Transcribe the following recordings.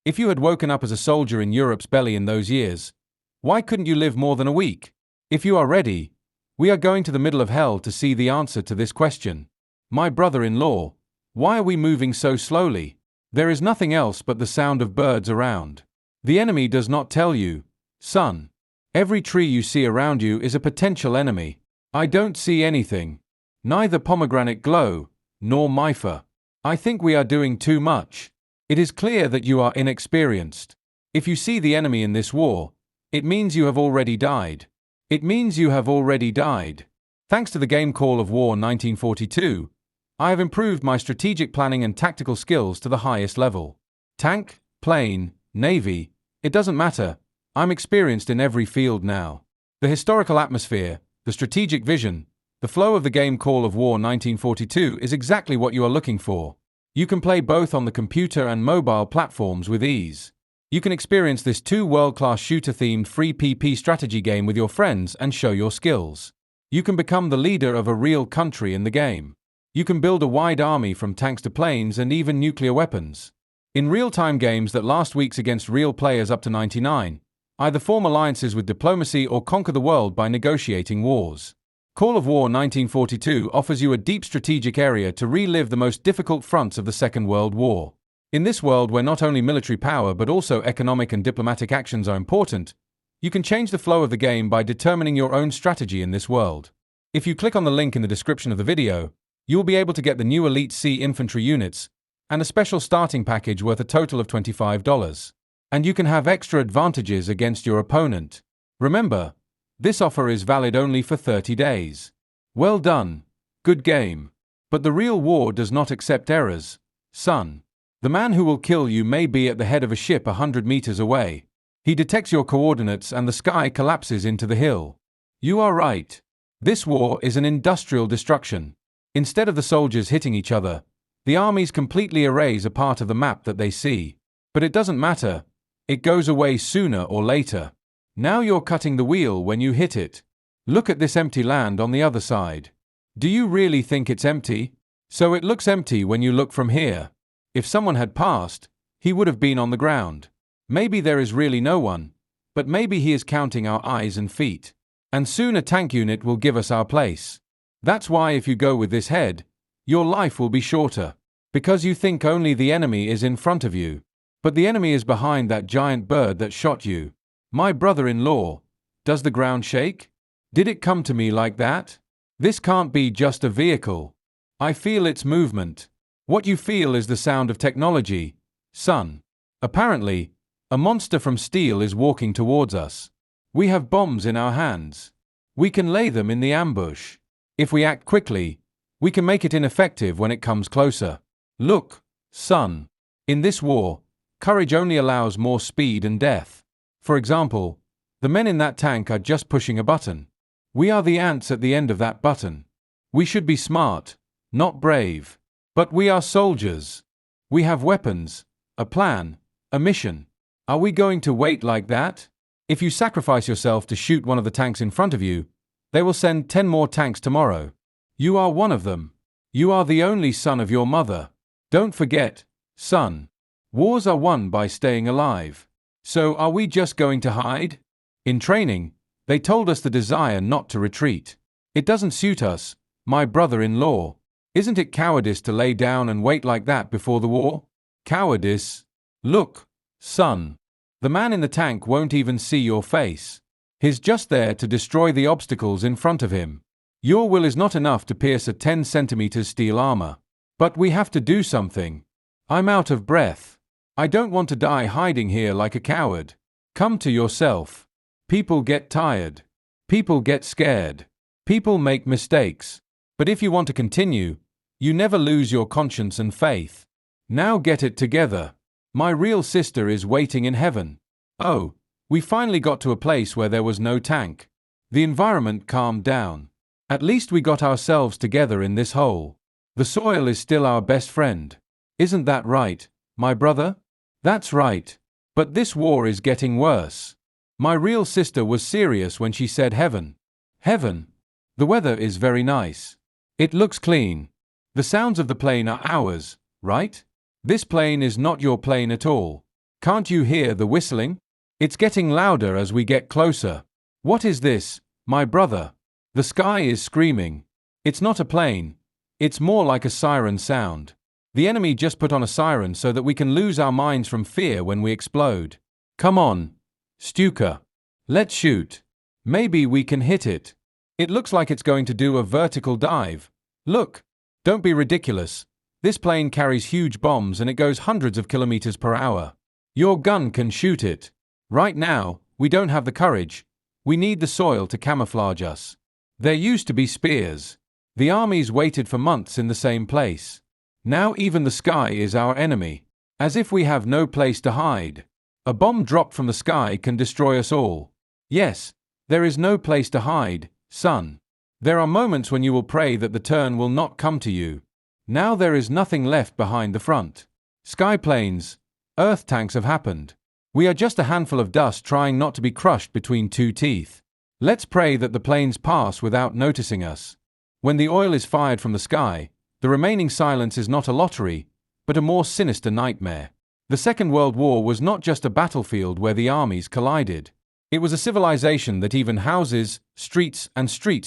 If you had woken up as a soldier in Europe's belly in those years, why couldn't you live more than a week? If you are ready, we are going to the middle of hell to see the answer to this question. My brother-in-law, why are we moving so slowly? There is nothing else but the sound of birds around. The enemy does not tell you, son. Every tree you see around you is a potential enemy. I don't see anything. Neither pomegranate glow, nor Mifa. I think we are doing too much. It is clear that you are inexperienced. If you see the enemy in this war, it means you have already died. It means you have already died. Thanks to the game Call of War 1942, I have improved my strategic planning and tactical skills to the highest level. Tank, plane, navy, it doesn't matter. I'm experienced in every field now. The historical atmosphere, the strategic vision, the flow of the game Call of War 1942 is exactly what you are looking for. You can play both on the computer and mobile platforms with ease. You can experience this world-class shooter-themed free PP strategy game with your friends and show your skills. You can become the leader of a real country in the game. You can build a wide army from tanks to planes and even nuclear weapons. In real-time games that last weeks against real players up to 99, either form alliances with diplomacy or conquer the world by negotiating wars. Call of War 1942 offers you a deep strategic area to relive the most difficult fronts of the Second World War. In this world where not only military power but also economic and diplomatic actions are important, you can change the flow of the game by determining your own strategy in this world. If you click on the link in the description of the video, you will be able to get the new Elite C infantry units and a special starting package worth a total of $25. And you can have extra advantages against your opponent. Remember, this offer is valid only for 30 days. Well done. Good game. But the real war does not accept errors, son. The man who will kill you may be at the head of a ship 100 meters away. He detects your coordinates and the sky collapses into the hill. You are right. This war is an industrial destruction. Instead of the soldiers hitting each other, the armies completely erase a part of the map that they see. But it doesn't matter. It goes away sooner or later. Now you're cutting the wheel when you hit it. Look at this empty land on the other side. Do you really think it's empty? So it looks empty when you look from here. If someone had passed, he would have been on the ground. Maybe there is really no one, but maybe he is counting our eyes and feet. And soon a tank unit will give us our place. That's why if you go with this head, your life will be shorter. Because you think only the enemy is in front of you. But the enemy is behind that giant bird that shot you. My brother-in-law, does the ground shake? Did it come to me like that? This can't be just a vehicle. I feel its movement. What you feel is the sound of technology, son. Apparently, a monster from steel is walking towards us. We have bombs in our hands. We can lay them in the ambush. If we act quickly, we can make it ineffective when it comes closer. Look, son. In this war, courage only allows more speed and death. For example, the men in that tank are just pushing a button. We are the ants at the end of that button. We should be smart, not brave. But we are soldiers. We have weapons, a plan, a mission. Are we going to wait like that? If you sacrifice yourself to shoot one of the tanks in front of you, they will send 10 more tanks tomorrow. You are one of them. You are the only son of your mother. Don't forget, son. Wars are won by staying alive. So are we just going to hide? In training, they told us the desire not to retreat. It doesn't suit us, my brother-in-law. Isn't it cowardice to lay down and wait like that before the war? Cowardice? Look, son. The man in the tank won't even see your face. He's just there to destroy the obstacles in front of him. Your will is not enough to pierce a 10 centimeters steel armor. But we have to do something. I'm out of breath. I don't want to die hiding here like a coward. Come to yourself. People get tired. People get scared. People make mistakes. But if you want to continue, you never lose your conscience and faith. Now get it together. My real sister is waiting in heaven. Oh, we finally got to a place where there was no tank. The environment calmed down. At least we got ourselves together in this hole. The soil is still our best friend. Isn't that right, my brother? That's right. But this war is getting worse. My real sister was serious when she said heaven. Heaven. The weather is very nice. It looks clean. The sounds of the plane are ours, right? This plane is not your plane at all. Can't you hear the whistling? It's getting louder as we get closer. What is this, my brother? The sky is screaming. It's not a plane. It's more like a siren sound. The enemy just put on a siren so that we can lose our minds from fear when we explode. Come on, Stuka. Let's shoot. Maybe we can hit it. It looks like it's going to do a vertical dive. Look. Don't be ridiculous. This plane carries huge bombs and it goes hundreds of kilometers per hour. Your gun can shoot it. Right now, we don't have the courage. We need the soil to camouflage us. There used to be spears. The armies waited for months in the same place. Now even the sky is our enemy. As if we have no place to hide. A bomb dropped from the sky can destroy us all. Yes, there is no place to hide, son. There are moments when you will pray that the turn will not come to you. Now there is nothing left behind the front. Sky planes, earth tanks have happened. We are just a handful of dust trying not to be crushed between two teeth. Let's pray that the planes pass without noticing us. When the oil is fired from the sky, the remaining silence is not a lottery, but a more sinister nightmare. The Second World War was not just a battlefield where the armies collided. It was a civilization that even houses, streets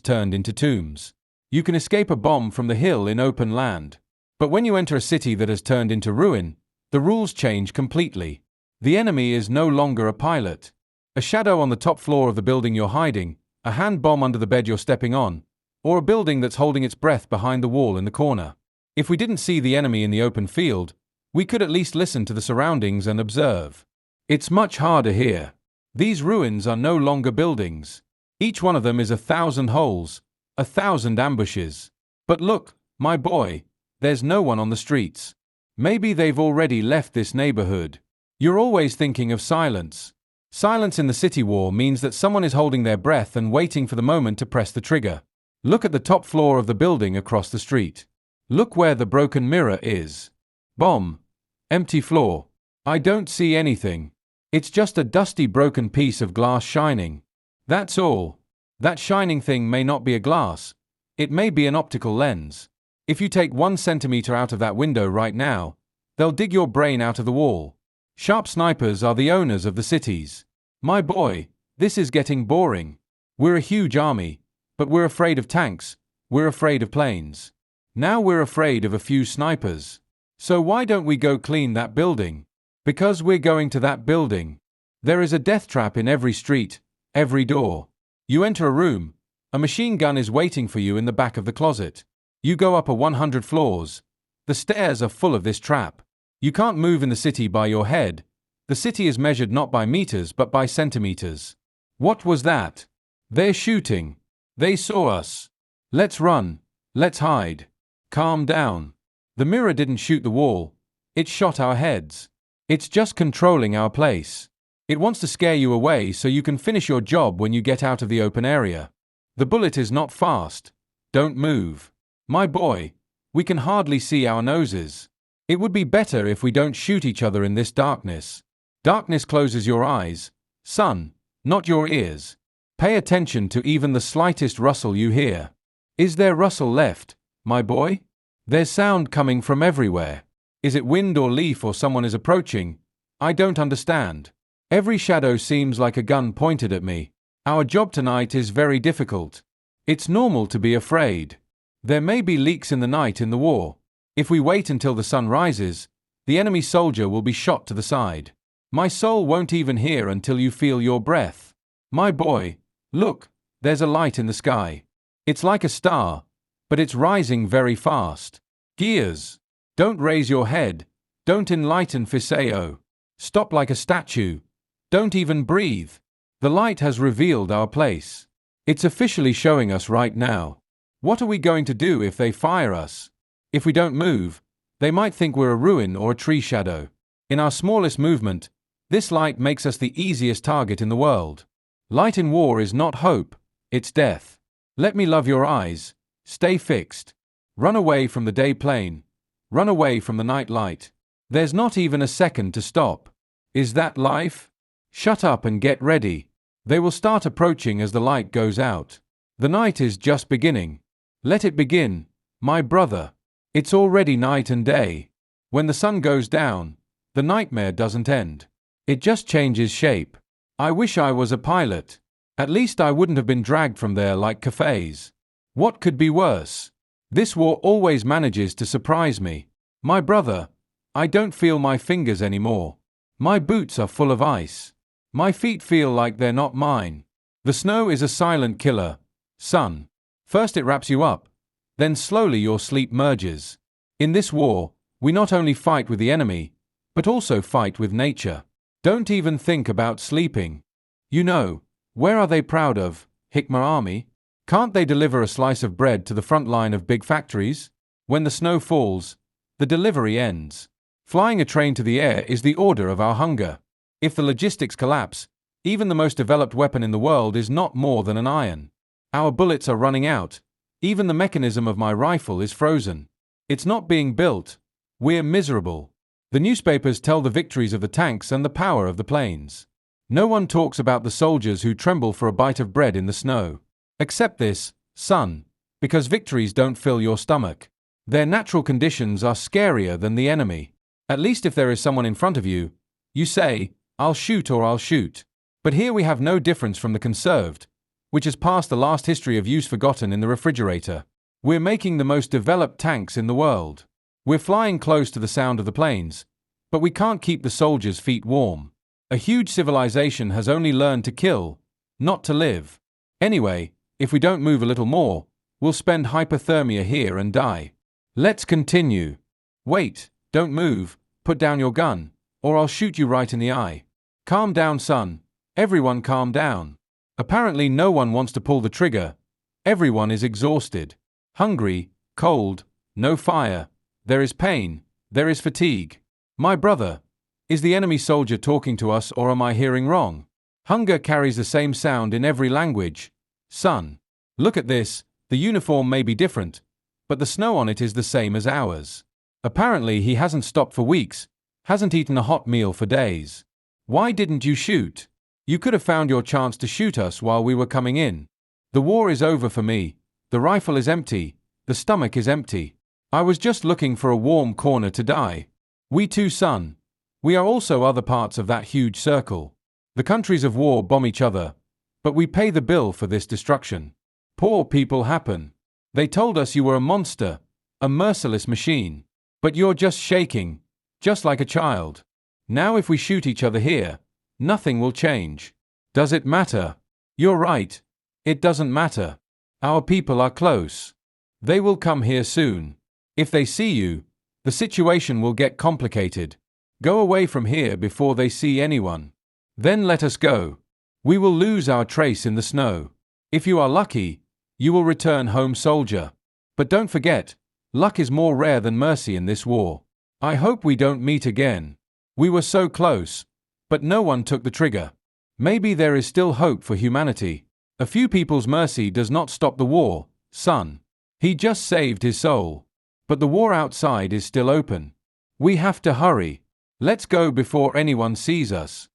turned into tombs. You can escape a bomb from the hill in open land. But when you enter a city that has turned into ruin, the rules change completely. The enemy is no longer a pilot. A shadow on the top floor of the building you're hiding, a hand bomb under the bed you're stepping on, or a building that's holding its breath behind the wall in the corner. If we didn't see the enemy in the open field, we could at least listen to the surroundings and observe. It's much harder here. These ruins are no longer buildings. Each one of them is 1,000 holes, 1,000 ambushes. But look, my boy, there's no one on the streets. Maybe they've already left this neighborhood. You're always thinking of silence. Silence in the city war means that someone is holding their breath and waiting for the moment to press the trigger. Look at the top floor of the building across the street. Look where the broken mirror is. Bomb. Empty floor. I don't see anything. It's just a dusty broken piece of glass shining. That's all. That shining thing may not be a glass. It may be an optical lens. If you take 1 centimeter out of that window right now, they'll dig your brain out of the wall. Sharp snipers are the owners of the cities. My boy, this is getting boring. We're a huge army, but we're afraid of tanks, we're afraid of planes. Now we're afraid of a few snipers. So why don't we go clean that building? Because we're going to that building. There is a death trap in every street, every door. You enter a room, a machine gun is waiting for you in the back of the closet. You go up 100 floors. The stairs are full of this trap. You can't move in the city by your head. The city is measured not by meters but by centimeters. What was that? They're shooting. They saw us. Let's run. Let's hide. Calm down. The mirror didn't shoot the wall. It shot our heads. It's just controlling our place. It wants to scare you away so you can finish your job when you get out of the open area. The bullet is not fast. Don't move. My boy, we can hardly see our noses. It would be better if we don't shoot each other in this darkness. Darkness closes your eyes, son, not your ears. Pay attention to even the slightest rustle you hear. Is there rustle left, my boy? There's sound coming from everywhere. Is it wind or leaf or someone is approaching? I don't understand. Every shadow seems like a gun pointed at me. Our job tonight is very difficult. It's normal to be afraid. There may be leaks in the night in the war. If we wait until the sun rises, the enemy soldier will be shot to the side. My soul won't even hear until you feel your breath. My boy, look, there's a light in the sky. It's like a star, but it's rising very fast. Gears. Don't raise your head. Don't enlighten Fiseo. Stop like a statue. Don't even breathe. The light has revealed our place. It's officially showing us right now. What are we going to do if they fire us? If we don't move, they might think we're a ruin or a tree shadow. In our smallest movement, this light makes us the easiest target in the world. Light in war is not hope, it's death. Let me love your eyes. Stay fixed. Run away from the day plane. Run away from the night light. There's not even a second to stop. Is that life? Shut up and get ready. They will start approaching as the light goes out. The night is just beginning. Let it begin, my brother. It's already night and day. When the sun goes down, the nightmare doesn't end. It just changes shape. I wish I was a pilot. At least I wouldn't have been dragged from there like cafes. What could be worse? This war always manages to surprise me. My brother, I don't feel my fingers anymore. My boots are full of ice. My feet feel like they're not mine. The snow is a silent killer, son. First it wraps you up, then slowly your sleep merges. In this war, we not only fight with the enemy, but also fight with nature. Don't even think about sleeping. You know, where are they proud of, Hikmah Army? Can't they deliver a slice of bread to the front line of big factories? When the snow falls, the delivery ends. Flying a train to the air is the order of our hunger. If the logistics collapse, even the most developed weapon in the world is not more than an iron. Our bullets are running out. Even the mechanism of my rifle is frozen. It's not being built. We're miserable. The newspapers tell the victories of the tanks and the power of the planes. No one talks about the soldiers who tremble for a bite of bread in the snow. Accept this, son, because victories don't fill your stomach. Their natural conditions are scarier than the enemy. At least if there is someone in front of you, you say, I'll shoot or I'll shoot. But here we have no difference from the conserved, which has passed the last history of use forgotten in the refrigerator. We're making the most developed tanks in the world. We're flying close to the sound of the planes, but we can't keep the soldiers' feet warm. A huge civilization has only learned to kill, not to live. Anyway, if we don't move a little more, we'll spend hypothermia here and die. Let's continue. Wait, don't move, put down your gun, or I'll shoot you right in the eye. Calm down, son. Everyone calm down. Apparently no one wants to pull the trigger. Everyone is exhausted. Hungry, cold, no fire. There is pain, there is fatigue. My brother, is the enemy soldier talking to us or am I hearing wrong? Hunger carries the same sound in every language. Son, look at this, the uniform may be different, but the snow on it is the same as ours. Apparently he hasn't stopped for weeks, hasn't eaten a hot meal for days. Why didn't you shoot? You could have found your chance to shoot us while we were coming in. The war is over for me. The rifle is empty. The stomach is empty. I was just looking for a warm corner to die. We too, son. We are also other parts of that huge circle. The countries of war bomb each other, but we pay the bill for this destruction. Poor people happen. They told us you were a monster, a merciless machine. But you're just shaking, just like a child. Now if we shoot each other here, nothing will change. Does it matter? You're right. It doesn't matter. Our people are close. They will come here soon. If they see you, the situation will get complicated. Go away from here before they see anyone. Then let us go. We will lose our trace in the snow. If you are lucky, you will return home soldier. But don't forget, luck is more rare than mercy in this war. I hope we don't meet again. We were so close, but no one took the trigger. Maybe there is still hope for humanity. A few people's mercy does not stop the war, son. He just saved his soul. But the war outside is still open. We have to hurry. Let's go before anyone sees us.